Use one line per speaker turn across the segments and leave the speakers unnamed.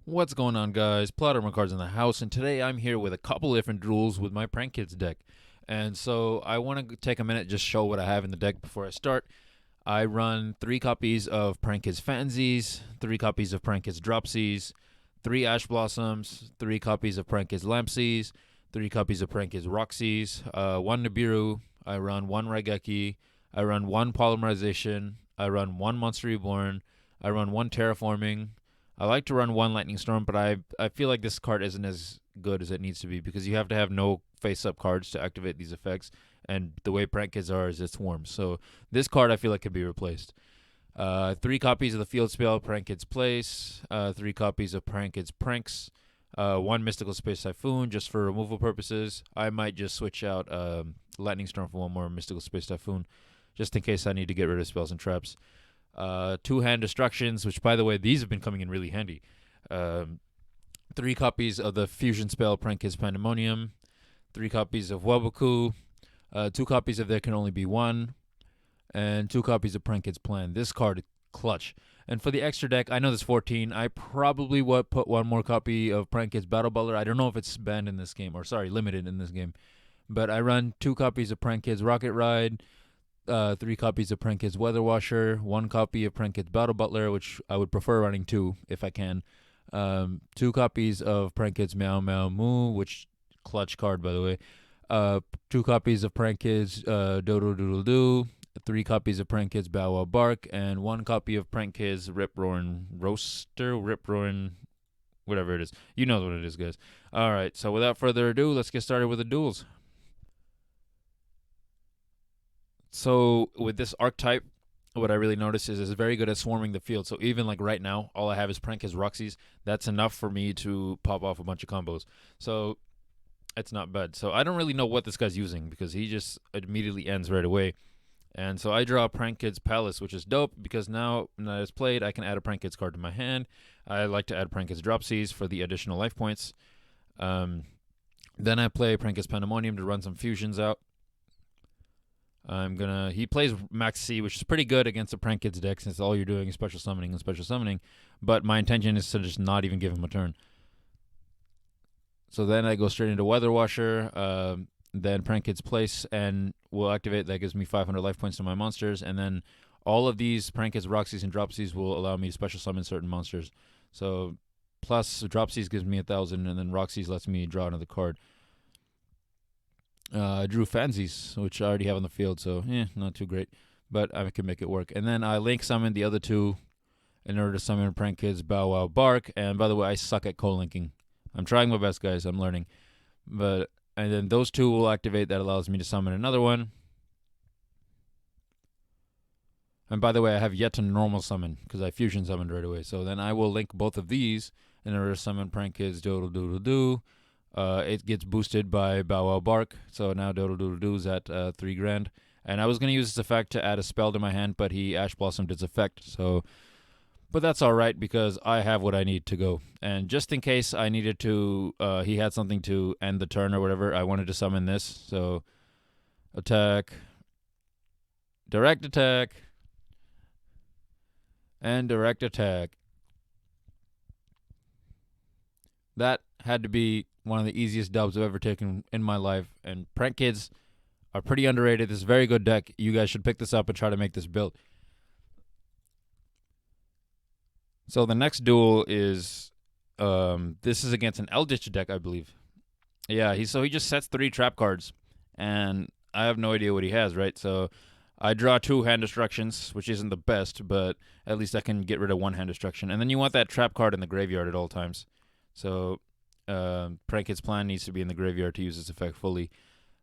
What's going on, guys? PlotArmorCards in the house, and today I'm here with a couple different duels with my Prank Kids deck. And so I want to take a minute just show what I have in the deck before I start. I run 3 copies of Prank Kids Fansies, 3 copies of Prank Kids Dropsies, 3 Ash Blossoms, 3 copies of Prank Kids Lampsies, 3 copies of Prank Kids Roxies, 1 Nibiru, I run 1 Raigeki, I run 1 Polymerization, I run 1 Monster Reborn, I run 1 Terraforming. I like to run 1 Lightning Storm, but I feel like this card isn't as good as it needs to be because you have to have no face-up cards to activate these effects, and the way Prank Kids are is it's warm. So this card I feel like could be replaced. 3 copies of the Field Spell, Prank Kids Place, 3 copies of Prank Kids Pranks, 1 Mystical Space Typhoon just for removal purposes. I might just switch out Lightning Storm for 1 more Mystical Space Typhoon just in case I need to get rid of spells and traps. 2 Hand Destructions, which, by the way, these have been coming in really handy. 3 copies of the Fusion Spell Prank Kids Pandemonium, 3 copies of Waboku, 2 copies of There Can Only Be One, and 2 copies of Prank Kids Plan. This card is clutch. And for the extra deck, I know there's 14. I probably would put 1 more copy of Prank Kids Battle Butler. I don't know if it's banned in this game, or sorry, limited in this game. But I run 2 copies of Prank Kids Rocket Ride, 3 copies of Prank Kids Weather Washer, 1 copy of Prank Kids Battle Butler, which I would prefer running 2 if I can. 2 copies of Prank Kids Meow Meow Moo, which clutch card, by the way. 2 copies of Prank Kids Doodle Doodle Doo, 3 copies of Prank Kids Bow Wow Bark, and 1 copy of Prank Kids Rip Roaring Roaster, Rip Roaring, whatever it is. You know what it is, guys. All right, so without further ado, let's get started with the duels. So with this archetype, what I really notice is it's very good at swarming the field. So even like right now, all I have is Prank Kids Roxies. That's enough for me to pop off a bunch of combos. So it's not bad. So I don't really know what this guy's using because he just immediately ends right away. And so I draw Prank Kids Palace, which is dope because now when it's played, I can add a Prank Kids card to my hand. I like to add Prank Kids Dropsies for the additional life points. Then I play Prank Kids Pandemonium to run some fusions out. He plays Max C, which is pretty good against the Prank Kids deck since all you're doing is special summoning and special summoning. But my intention is to just not even give him a turn. So then I go straight into Weather Washer, then Prank Kids Place, and will activate. That gives me 500 life points to my monsters. And then all of these Prank Kids Roxies and Dropsies will allow me to special summon certain monsters. So plus Dropsies gives me 1,000, and then Roxies lets me draw another card. I drew Fansies, which I already have on the field, so not too great, but I can make it work. And then I link summon the other 2 in order to summon Prank Kids Bow Wow Bark. And by the way, I suck at co-linking. I'm trying my best, guys. I'm learning. And then those 2 will activate. That allows me to summon another one. And by the way, I have yet to normal summon because I fusion summoned right away. So then I will link both of these in order to summon Prank Kids Doodle Doodle Doo. It gets boosted by Bow Wow Bark, so now Doodle Doodle Doo is at 3 grand. And I was going to use this effect to add a spell to my hand, but he Ash Blossomed its effect, so... But that's alright, because I have what I need to go. And just in case I needed to... he had something to end the turn or whatever, I wanted to summon this, so... Attack. Direct attack. And direct attack. That had to be one of the easiest dubs I've ever taken in my life. And Prank Kids are pretty underrated. This is a very good deck. You guys should pick this up and try to make this build. So the next duel is... this is against an Eldlich deck, I believe. Yeah, he just sets 3 trap cards. And I have no idea what he has, right? So I draw 2 Hand Destructions, which isn't the best, but at least I can get rid of 1 Hand Destruction. And then you want that trap card in the graveyard at all times. So Prank Kids Plan needs to be in the graveyard to use this effect fully.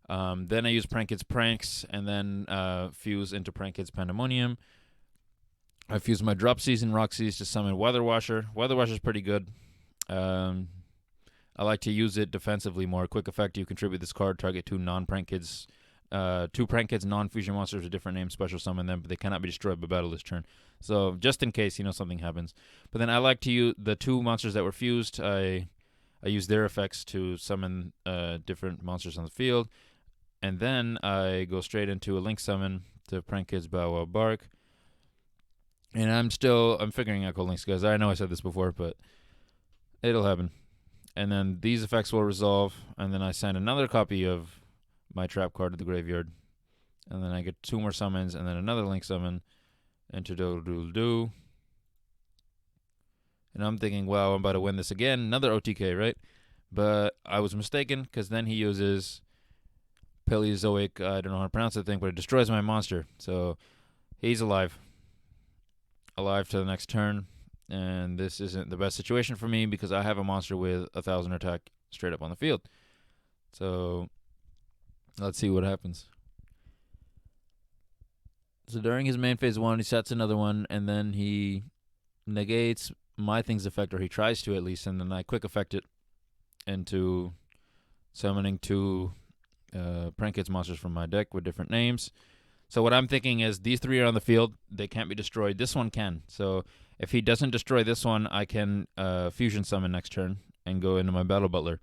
Then I use Prank Kids Pranks and then fuse into Prank Kids Pandemonium. I fuse my Dropsies and Roxies to summon Weather Washer. Weather Washer is pretty good. I like to use it defensively more. Quick effect, you contribute this card, target 2 non-Prank Kids, 2 Prank Kids non-fusion monsters with different names, special summon them, but they cannot be destroyed by battle this turn. So just in case, something happens. But then I like to use the 2 monsters that were fused. I use their effects to summon different monsters on the field. And then I go straight into a link summon to Prank Kids Bow Wow Bark. And I'm figuring out cold links, guys. I know I said this before, but It'll happen. And then these effects will resolve, and then I send another copy of my trap card to the graveyard. And then I get 2 more summons, and then another link summon into do. And I'm thinking, wow, I'm about to win this again. Another OTK, right? But I was mistaken, because then he uses Paleozoic, I don't know how to pronounce that thing, but it destroys my monster. So he's alive. Alive to the next turn. And this isn't the best situation for me, because I have a monster with 1,000 attack straight up on the field. So let's see what happens. So during his main phase 1, he sets another one, and then he negates my thing's effect, or he tries to at least, and then I quick effect it into summoning 2 Prankits monsters from my deck with different names. So what I'm thinking is these 3 are on the field. They can't be destroyed. This one can. So if he doesn't destroy this one, I can fusion summon next turn and go into my Battle Butler.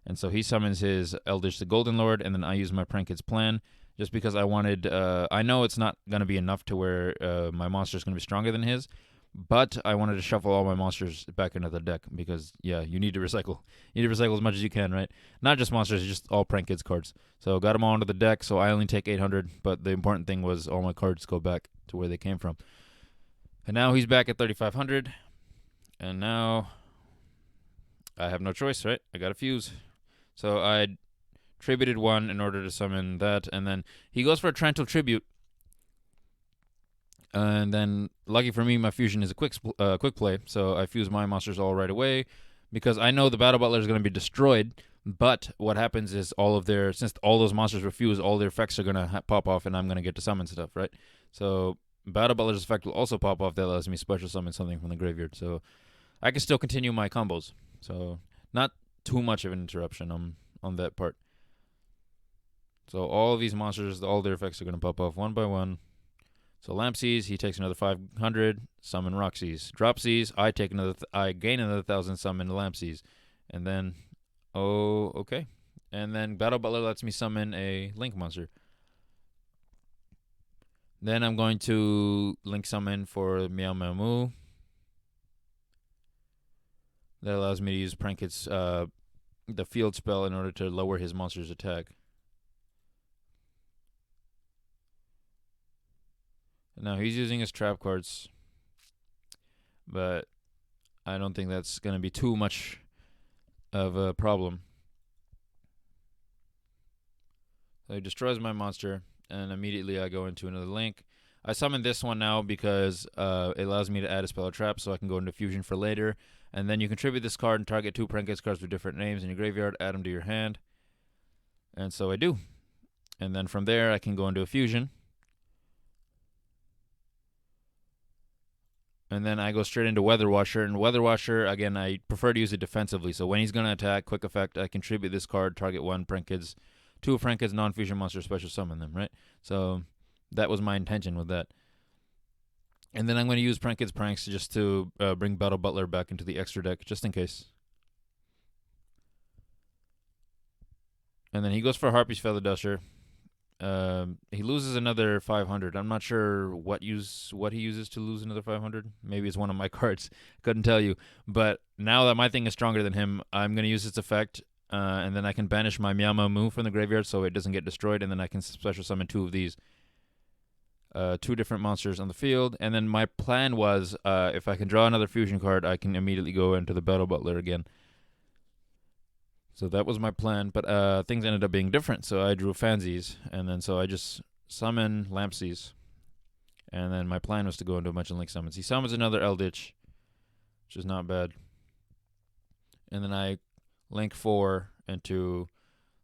And so he summons his Eldlich the Golden Lord, and then I use my Prankits plan just because I wanted... I know it's not going to be enough to where my monster is going to be stronger than his, but I wanted to shuffle all my monsters back into the deck because, yeah, you need to recycle. You need to recycle as much as you can, right? Not just monsters, just all Prankits cards. So got them all into the deck, so I only take 800, but the important thing was all my cards go back to where they came from. And now he's back at 3,500, and now I have no choice, right? I got to fuse. So I tributed 1 in order to summon that, and then he goes for a Trantil Tribute. And then, lucky for me, my fusion is a quick play, so I fuse my monsters all right away because I know the Battle Butler is going to be destroyed. But what happens is since all those monsters were fused, all their effects are going to pop off, and I'm going to get to summon stuff, right? So Battle Butler's effect will also pop off. That allows me special summon something from the graveyard, so I can still continue my combos. So not too much of an interruption on that part. So all of these monsters, all their effects are going to pop off one by one. So Lampseas, he takes another 500, summon Roxy's. Dropsies, I gain another 1,000, summon Lampseas. And then, okay. And then Battle Butler lets me summon a Link monster. Then I'm going to Link summon for Meow Meow Moo. That allows me to use Prankit's, the field spell in order to lower his monster's attack. Now he's using his trap cards, but I don't think that's going to be too much of a problem. So he destroys my monster, and immediately I go into another link. I summon this one now because it allows me to add a spell or trap, so I can go into fusion for later. And then you contribute this card and target 2 Prankits cards with different names in your graveyard, add them to your hand. And so I do. And then from there, I can go into a fusion. And then I go straight into Weather Washer. And Weather Washer, again, I prefer to use it defensively. So when he's going to attack, quick effect, I contribute this card, target 2 Prankits, non-fusion monsters, special summon them, right? So that was my intention with that. And then I'm going to use Prankits Pranks just to bring Battle Butler back into the extra deck, just in case. And then he goes for Harpy's Feather Duster. He loses another 500. I'm not sure what he uses to lose another 500. Maybe it's one of my cards. Couldn't tell you. But now that my thing is stronger than him, I'm going to use its effect, and then I can banish my Meow Meow Moo from the graveyard so it doesn't get destroyed, and then I can special summon 2 of these. 2 different monsters on the field. And then my plan was, if I can draw another fusion card, I can immediately go into the Battle Butler again. So that was my plan, but things ended up being different. So I drew Fansies, and then so I just summon Lampseas. And then my plan was to go into a bunch of Link summons. He summons another Eldlich, which is not bad. And then I Link 4 into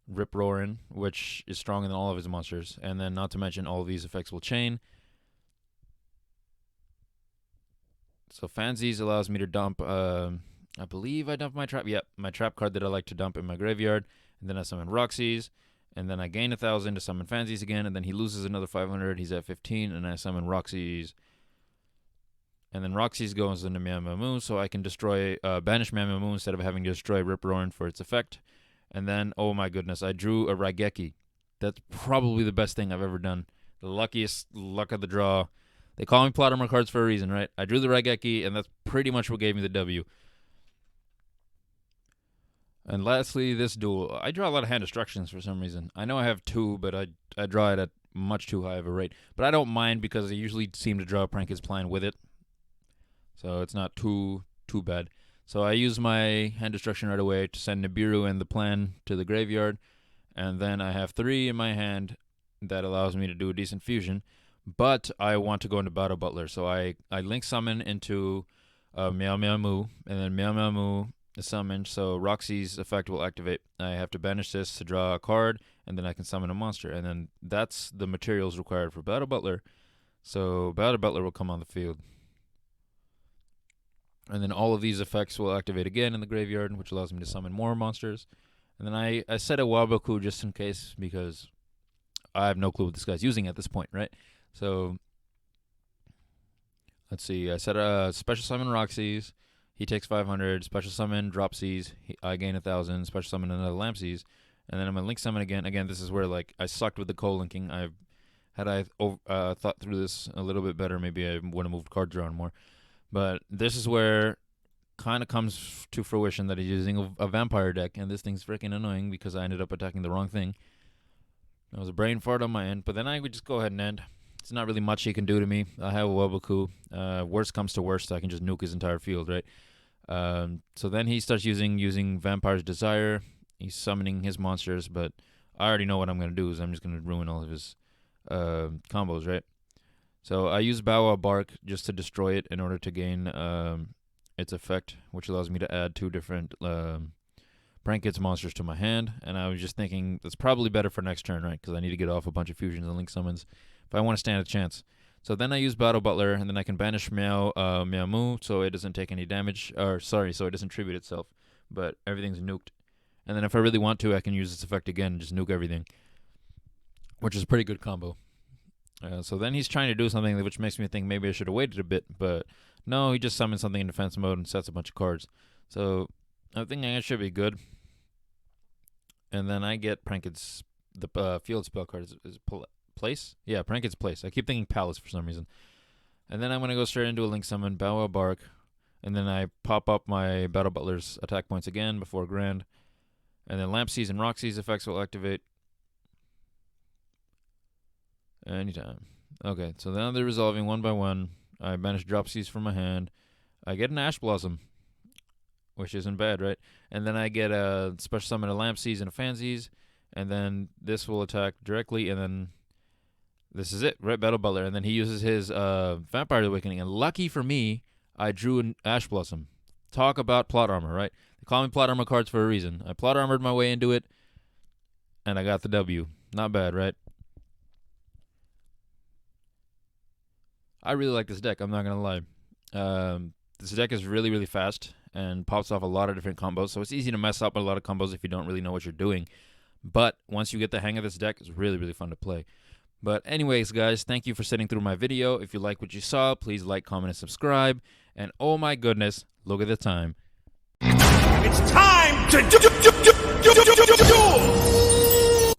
Rip Roarin', which is stronger than all of his monsters. And then not to mention all of these effects will chain. So Fansies allows me to dump... I believe I dumped my trap. Yep, my trap card that I like to dump in my graveyard. And then I summon Roxy's. And then I gain 1,000 to summon Fansies again. And then he loses another 500. He's at 15. And I summon Roxy's. And then Roxy's goes into Meow Meow Moo. So I can banish Meow Meow Moo instead of having to destroy Rip Roarin' for its effect. And then, oh my goodness, I drew a Raigeki. That's probably the best thing I've ever done. The luckiest luck of the draw. They call me PlotArmorCards for a reason, right? I drew the Raigeki, and that's pretty much what gave me the W. And lastly, this duel. I draw a lot of hand destructions for some reason. I know I have 2, but I draw it at much too high of a rate. But I don't mind because I usually seem to draw Pranket's Plan with it. So it's not too bad. So I use my hand destruction right away to send Nibiru and the plan to the graveyard. And then I have 3 in my hand that allows me to do a decent fusion. But I want to go into Battle Butler. So I link summon into Meow Meow Moo. And then Meow Meow Moo is summoned. So Roxy's effect will activate. I have to banish this to draw a card. And then I can summon a monster. And then that's the materials required for Battle Butler. So Battle Butler will come on the field. And then all of these effects will activate again in the graveyard, which allows me to summon more monsters. And then I set a Waboku just in case, because I have no clue what this guy's using at this point, right? So, let's see. I set a special summon Roxy's. He takes 500. Special summon Dropsies. I gain 1,000. Special summon another Lampsies. And then I'm going to link summon again. Again, this is where like I sucked with the co-linking. Had I thought through this a little bit better, maybe I would have moved card drawn more. But this is where kind of comes to fruition that he's using a vampire deck, and this thing's freaking annoying because I ended up attacking the wrong thing. That was a brain fart on my end, but then I would just go ahead and end. It's not really much he can do to me. I have a Waboku. Worst comes to worst, I can just nuke his entire field, right? So then he starts using Vampire's Desire. He's summoning his monsters, but I already know what I'm going to do, is I'm just going to ruin all of his combos, right? So I use Bow Wow Bark just to destroy it in order to gain its effect, which allows me to add 2 different Pranket's monsters to my hand. And I was just thinking that's probably better for next turn, right? Because I need to get off a bunch of fusions and link summons if I want to stand a chance. So then I use Battle Butler, and then I can banish Meow Moo, so it doesn't take any damage. Or sorry, so it doesn't tribute itself, but everything's nuked. And then if I really want to, I can use this effect again and just nuke everything, which is a pretty good combo. So then he's trying to do something which makes me think maybe I should have waited a bit, but no, he just summons something in defense mode and sets a bunch of cards. So I think it should be good. And then I get Pranket's, the field spell card is Place? Yeah, Pranket's Place. I keep thinking Palace for some reason. And then I'm going to go straight into a link summon, Bow Wow Bark, and then I pop up my Battle Butler's attack points again before Grand. And then Lampsies and Roxy's effects will activate. Anytime. Okay, so now they're resolving one by one. I banish Dropsies from my hand. I get an Ash Blossom, which isn't bad, right? And then I get a special summon of Lampsies and a Fansies, and then this will attack directly, and then this is it, right? Battle Butler. And then he uses his Vampire Awakening, and lucky for me, I drew an Ash Blossom. Talk about plot armor, right? They call me PlotArmorCards for a reason. I plot armored my way into it, and I got the W. Not bad, right? I really like this deck, I'm not going to lie. This deck is really, really fast and pops off a lot of different combos, so it's easy to mess up a lot of combos if you don't really know what you're doing. But once you get the hang of this deck, it's really, really fun to play. But anyways, guys, thank you for sitting through my video. If you like what you saw, please like, comment, and subscribe. And oh my goodness, look at the time.
It's time to do